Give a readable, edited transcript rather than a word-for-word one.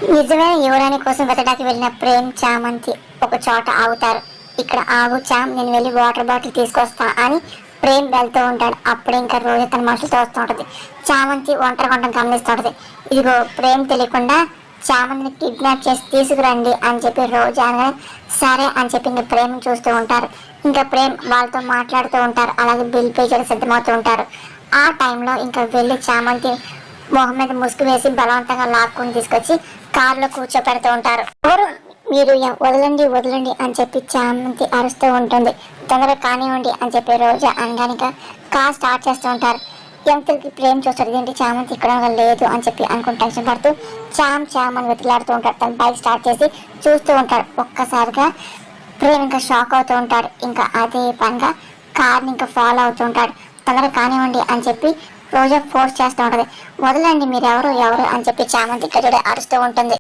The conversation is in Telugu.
నిజమైన యువరాణి కోసం వెతడానికి వెళ్ళిన ప్రేమ్ చామంతి ఒక చోట ఆగుతారు. ఇక్కడ ఆగు చామ్, నేను వెళ్ళి వాటర్ బాటిల్ తీసుకొస్తా అని ప్రేమ్ వెళ్తూ ఉంటాడు. అప్పుడే ఇంకా రోజు తన మనుషులతో వస్తూ ఉంటుంది. చామంతి ఒంటరి కొంట గమనిస్తుంటది. ఇదిగో ప్రేమ్ తెలియకుండా చామంతిని కిడ్నాప్ చేసి తీసుకురండి అని చెప్పి రోజు అనగానే సరే అని చెప్పి ఇంకా ప్రేమ్ చూస్తూ ఉంటారు. ఇంకా ప్రేమ్ వాళ్ళతో మాట్లాడుతూ ఉంటారు. అలాగే బిల్ పే చేయడం సిద్ధమవుతూ ఉంటారు. ఆ టైంలో ఇంకా వెళ్ళి చామంతి మొహం మీద ముసుగు వేసి బలవంతంగా లాక్కుని తీసుకొచ్చి కారులో కూర్చోపెడుతూ ఉంటారు. ఎవరు మీరు, వదలండి వదలండి అని చెప్పి చామంతి అరుస్తూ ఉంటుంది. తొందరగా కానివ్వండి అని చెప్పి రోజా అనగానే కార్ స్టార్ట్ చేస్తూ ఉంటారు. ఎంతకి ప్రేమ్ చూస్తారు, ఏంటి చామంతి ఇక్కడ లేదు అని చెప్పి అనుకుని టెన్షన్ పడుతూ చామ్ చామ్ అని వెతిలాడుతూ ఉంటాడు. తన బైక్ స్టార్ట్ చేసి చూస్తూ ఉంటాడు. ఒక్కసారిగా ప్రేమ్ ఇంకా షాక్ అవుతూ ఉంటాడు. ఇంకా అదే పనిగా కార్ని ఇంకా ఫాలో అవుతూ ఉంటాడు. తొందరగా కానివ్వండి అని చెప్పి రోజా ఫోర్స్ చేస్తూ ఉంటుంది. వదలండి, మీరు ఎవరు ఎవరు అని చెప్పి చామంతి గట్టిగా అరుస్తూ ఉంటుంది.